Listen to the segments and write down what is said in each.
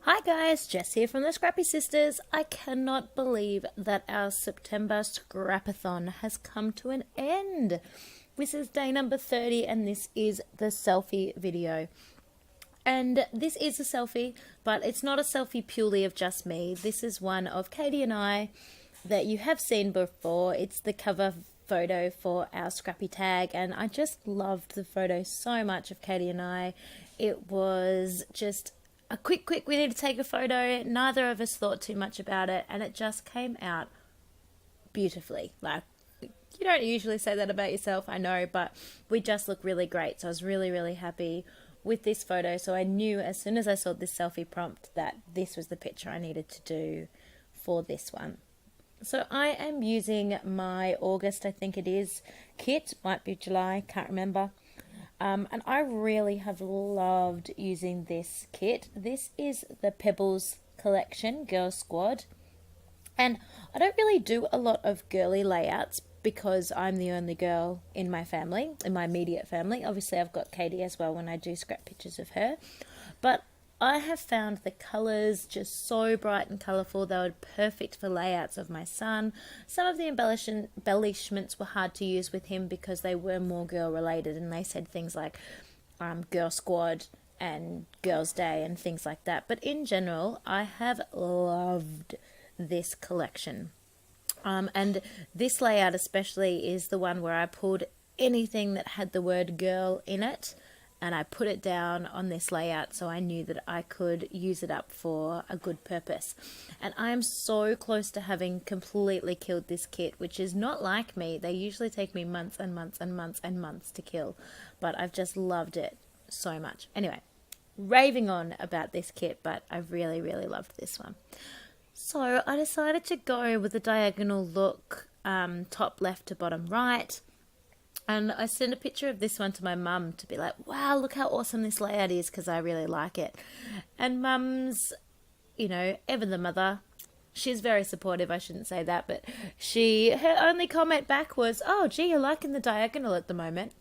Hi guys, Jess here from the Scrappy Sisters. I cannot believe that our September Scrapathon has come to an end. This is day number 30 and this is the selfie video. And this is a selfie, but it's not a selfie purely of just me. This is one of Katie and I that you have seen before. It's the cover photo for our Scrappy tag, and I just loved the photo so much of Katie and I. It was just a quick, we need to take a photo. Neither of us thought too much about it, and it just came out beautifully. Like, you don't usually say that about yourself, I know, but we just look really great. So I was really, really happy with this photo. So I knew as soon as I saw this selfie prompt that this was the picture I needed to do for this one. So I am using my August, I think it is, kit. Might be July, can't remember. And I really have loved using this kit. This is the Pebbles collection, Girl Squad. And I don't really do a lot of girly layouts because I'm the only girl in my family, in my immediate family. Obviously, I've got Katie as well when I do scrap pictures of her. But I have found the colours just so bright and colourful. They were perfect for layouts of my son. Some of the embellishments were hard to use with him because they were more girl related, and they said things like Girl Squad and Girls Day and things like that. But in general, I have loved this collection. And this layout especially is the one where I pulled anything that had the word girl in it, and I put it down on this layout so I knew that I could use it up for a good purpose. And I am so close to having completely killed this kit, which is not like me. They usually take me months and months and months and months to kill, but I've just loved it so much. Anyway, raving on about this kit, but I've really, really loved this one. So I decided to go with a diagonal look, top left to bottom right. And I sent a picture of this one to my mum to be like, wow, look how awesome this layout is, because I really like it. And mum's, ever the mother, she's very supportive, I shouldn't say that, but her only comment back was, oh, gee, you're liking the diagonal at the moment.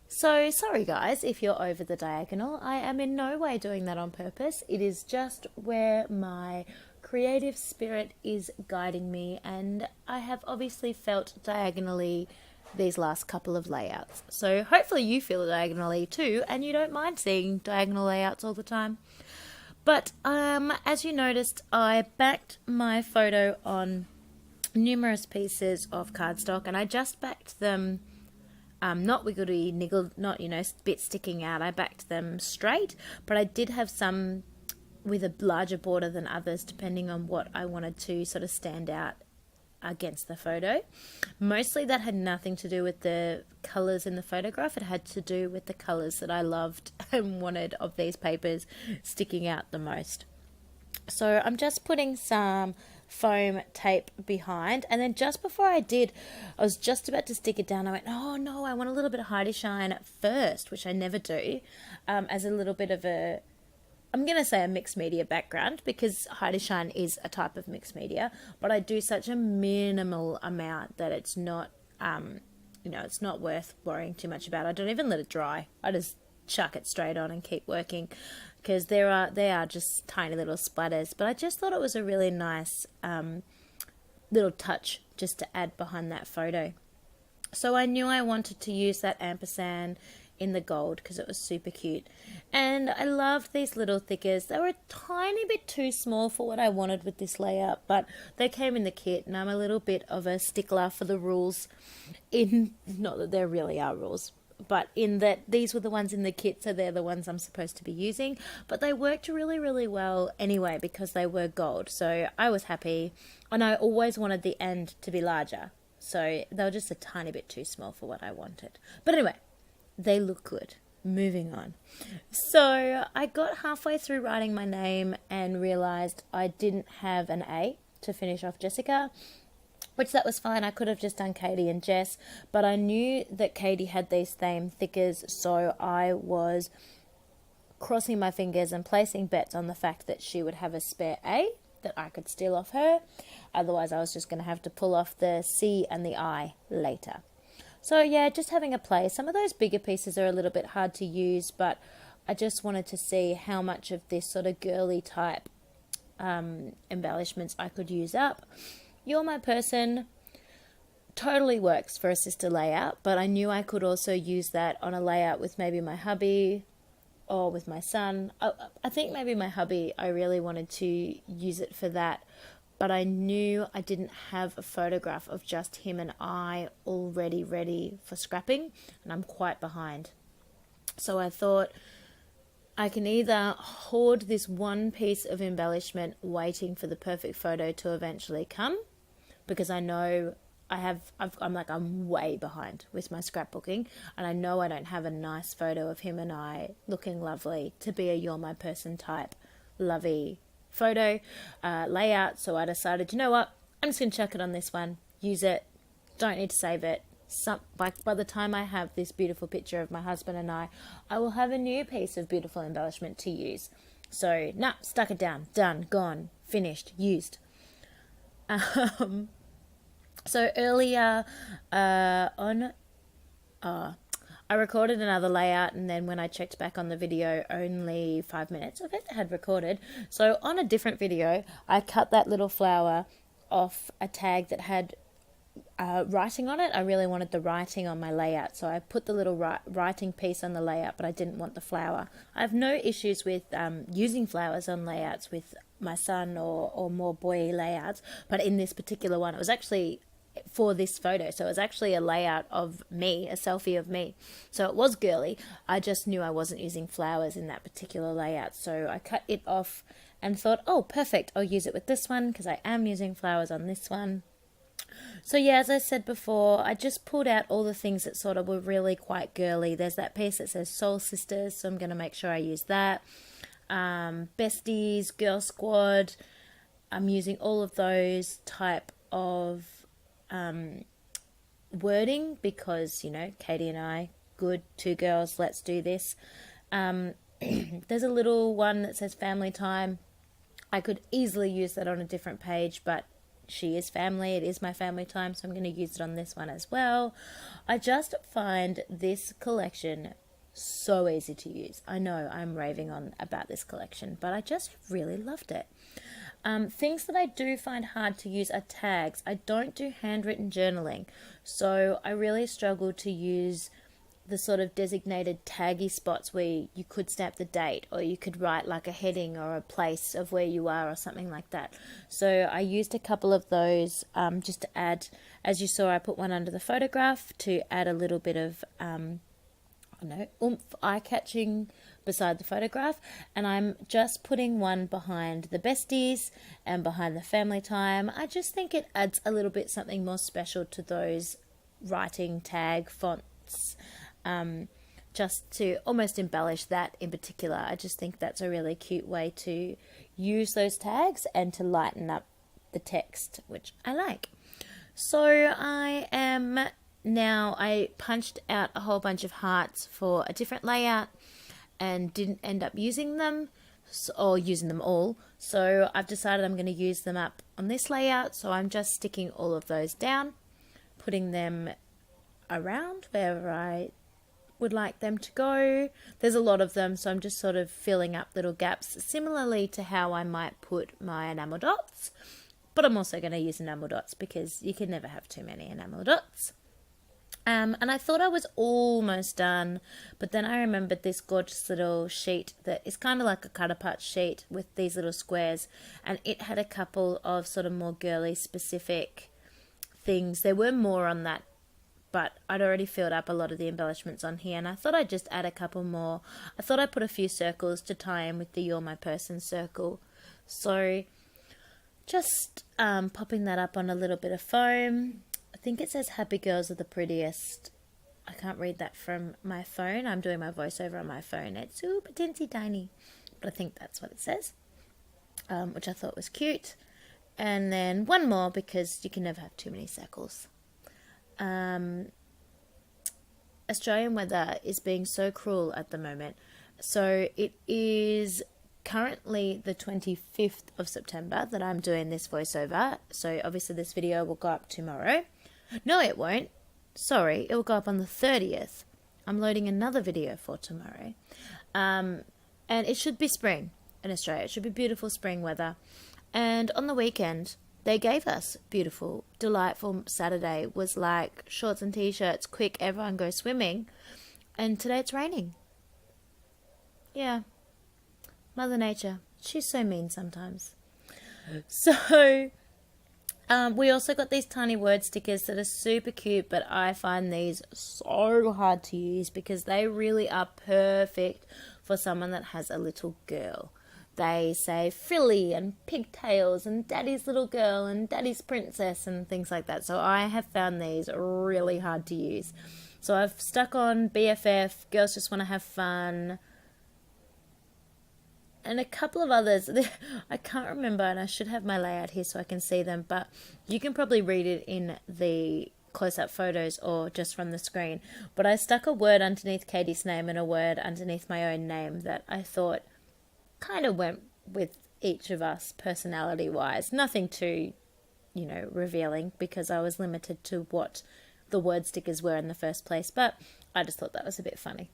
So sorry guys, if you're over the diagonal. I am in no way doing that on purpose. It is just where my creative spirit is guiding me, and I have obviously felt diagonally these last couple of layouts. So hopefully you feel diagonally too, and you don't mind seeing diagonal layouts all the time. But as you noticed, I backed my photo on numerous pieces of cardstock, and I just backed them not wiggledy niggled, not bit sticking out. I backed them straight, but I did have some with a larger border than others depending on what I wanted to sort of stand out against the photo. Mostly that had nothing to do with the colours in the photograph. It had to do with the colours that I loved and wanted of these papers sticking out the most. So I'm just putting some foam tape behind, and then just before I did, I was just about to stick it down. I went, oh no, I want a little bit of Heidi Shine first, which I never do, as a little bit of a, I'm going to say a mixed media background, because Heidi Shine is a type of mixed media, but I do such a minimal amount that it's not, it's not worth worrying too much about. I don't even let it dry. I just chuck it straight on and keep working, because they are just tiny little splatters. But I just thought it was a really nice little touch just to add behind that photo. So I knew I wanted to use that ampersand in the gold because it was super cute, and I loved these little thickers. They were a tiny bit too small for what I wanted with this layout, but they came in the kit, and I'm a little bit of a stickler for the rules, in not that there really are rules, but in that these were the ones in the kit, so they're the ones I'm supposed to be using. But they worked really, really well anyway because they were gold, so I was happy. And I always wanted the end to be larger, so they were just a tiny bit too small for what I wanted. But anyway, they look good. Moving on. So I got halfway through writing my name and realised I didn't have an A to finish off Jessica, which that was fine. I could have just done Katie and Jess, but I knew that Katie had these same thickers, so I was crossing my fingers and placing bets on the fact that she would have a spare A that I could steal off her. Otherwise, I was just going to have to pull off the C and the I later. So yeah, just having a play. Some of those bigger pieces are a little bit hard to use, but I just wanted to see how much of this sort of girly type embellishments I could use up. You're My Person totally works for a sister layout, but I knew I could also use that on a layout with maybe my hubby or with my son. I think maybe my hubby, I really wanted to use it for that, but I knew I didn't have a photograph of just him and I already ready for scrapping, and I'm quite behind. So I thought I can either hoard this one piece of embellishment waiting for the perfect photo to eventually come, because I know I'm way behind with my scrapbooking, and I know I don't have a nice photo of him and I looking lovely to be a You're My Person type lovey photo layout. So I decided, you know what, I'm just gonna chuck it on this one, use it, don't need to save it. By the time I have this beautiful picture of my husband and I will have a new piece of beautiful embellishment to use. So nah, stuck it down, done, gone, finished, used. So earlier I recorded another layout, and then when I checked back on the video, only 5 minutes of it had recorded. So on a different video, I cut that little flower off a tag that had writing on it. I really wanted the writing on my layout, so I put the little writing piece on the layout, but I didn't want the flower. I have no issues with using flowers on layouts with my son or more boy layouts, but in this particular one, it was actually for this photo, so it was actually a layout of me, a selfie of me, so it was girly. I just knew I wasn't using flowers in that particular layout, so I cut it off and thought, oh perfect, I'll use it with this one because I am using flowers on this one. So yeah, as I said before, I just pulled out all the things that sort of were really quite girly. There's that piece that says Soul Sisters, so I'm going to make sure I use that. Besties, Girl Squad, I'm using all of those type of wording because, you know, Katie and I, good, two girls, let's do this. There's a little one that says Family Time. I could easily use that on a different page, but she is family, it is my family time, so I'm going to use it on this one as well. I just find this collection so easy to use. I know I'm raving on about this collection, but I just really loved it. Things that I do find hard to use are tags. I don't do handwritten journaling, so I really struggle to use the sort of designated taggy spots where you could stamp the date or you could write like a heading or a place of where you are or something like that. So I used a couple of those just to add, as you saw, I put one under the photograph to add a little bit of oomph, eye-catching beside the photograph, and I'm just putting one behind the besties and behind the family time. I just think it adds a little bit something more special to those writing tag fonts, just to almost embellish that in particular. I just think that's a really cute way to use those tags and to lighten up the text, which I like. So I punched out a whole bunch of hearts for a different layout and didn't end up using them or using them all. So I've decided I'm going to use them up on this layout. So I'm just sticking all of those down, putting them around wherever I would like them to go. There's a lot of them, so I'm just sort of filling up little gaps, similarly to how I might put my enamel dots. But I'm also going to use enamel dots because you can never have too many enamel dots. And I thought I was almost done, but then I remembered this gorgeous little sheet that is kind of like a cut-apart sheet with these little squares, and it had a couple of sort of more girly specific things. There were more on that, but I'd already filled up a lot of the embellishments on here, and I thought I'd just add a couple more. I thought I'd put a few circles to tie in with the You're My Person circle. So just popping that up on a little bit of foam. I think it says Happy Girls Are the Prettiest. I can't read that from my phone. I'm doing my voiceover on my phone. It's super teensy tiny, but I think that's what it says, which I thought was cute. And then one more because you can never have too many circles. Australian weather is being so cruel at the moment. So it is currently the 25th of September that I'm doing this voiceover. So obviously this video will go up tomorrow. No, it won't. Sorry, it will go up on the 30th. I'm loading another video for tomorrow. And it should be spring in Australia. It should be beautiful spring weather. And on the weekend, they gave us beautiful, delightful Saturday. Was like shorts and t-shirts, quick, everyone go swimming. And today it's raining. Yeah. Mother Nature. She's so mean sometimes. So, we also got these tiny word stickers that are super cute, but I find these so hard to use because they really are perfect for someone that has a little girl. They say frilly and pigtails and daddy's little girl and daddy's princess and things like that. So I have found these really hard to use. So I've stuck on BFF, girls just want to have fun, and a couple of others. I can't remember, and I should have my layout here so I can see them, but you can probably read it in the close-up photos or just from the screen. But I stuck a word underneath Katie's name and a word underneath my own name that I thought kind of went with each of us personality-wise. Nothing too, revealing, because I was limited to what the word stickers were in the first place, but I just thought that was a bit funny.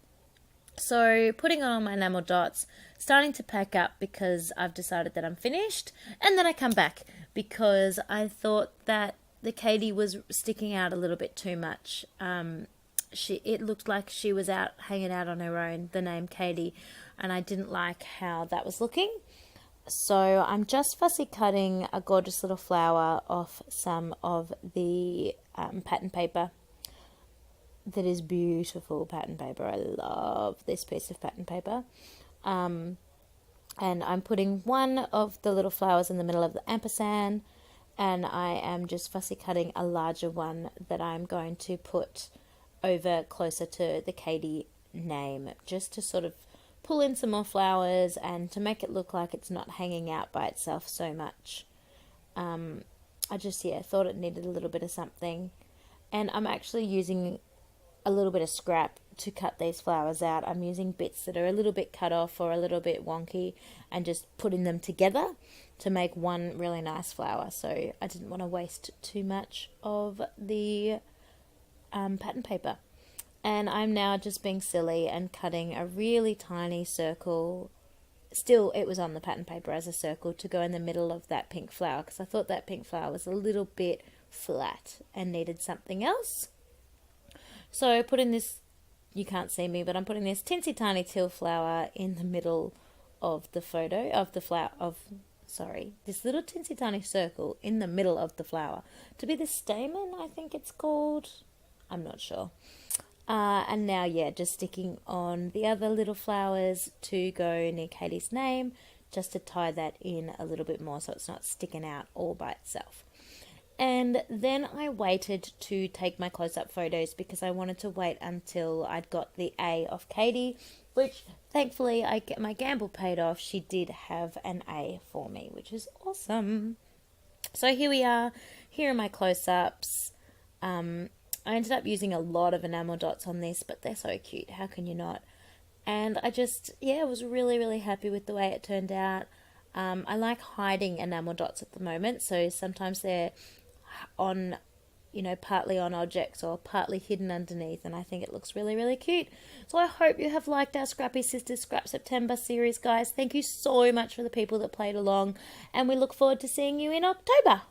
So putting on my enamel dots, starting to pack up because I've decided that I'm finished, and then I come back because I thought that the Katie was sticking out a little bit too much. It looked like she was out hanging out on her own, the name Katie, and I didn't like how that was looking. So I'm just fussy cutting a gorgeous little flower off some of the pattern paper. That is beautiful pattern paper. I love this piece of pattern paper. And I'm putting one of the little flowers in the middle of the ampersand, and I am just fussy cutting a larger one that I'm going to put over closer to the Katie name, just to sort of pull in some more flowers and to make it look like it's not hanging out by itself so much. I just thought it needed a little bit of something, and I'm actually using a little bit of scrap to cut these flowers out. I'm using bits that are a little bit cut off or a little bit wonky and just putting them together to make one really nice flower. So I didn't want to waste too much of the pattern paper. And I'm now just being silly and cutting a really tiny circle. Still, it was on the pattern paper as a circle to go in the middle of that pink flower, because I thought that pink flower was a little bit flat and needed something else. So putting this, you can't see me, but I'm putting this teensy tiny teal flower in the middle of the photo of the flower this little teensy tiny circle in the middle of the flower to be the stamen, I think it's called. I'm not sure. And now, just sticking on the other little flowers to go near Katie's name, just to tie that in a little bit more so it's not sticking out all by itself. And then I waited to take my close-up photos because I wanted to wait until I'd got the A of Katie, which thankfully my gamble paid off. She did have an A for me, which is awesome. So here we are. Here are my close-ups. I ended up using a lot of enamel dots on this, but they're so cute. How can you not? And I just, was really, really happy with the way it turned out. I like hiding enamel dots at the moment, so sometimes they're on, partly on objects or partly hidden underneath, and I think it looks really, really cute. So I hope you have liked our Scrappy Sisters Scrap September series, guys. Thank you so much for the people that played along, and we look forward to seeing you in October.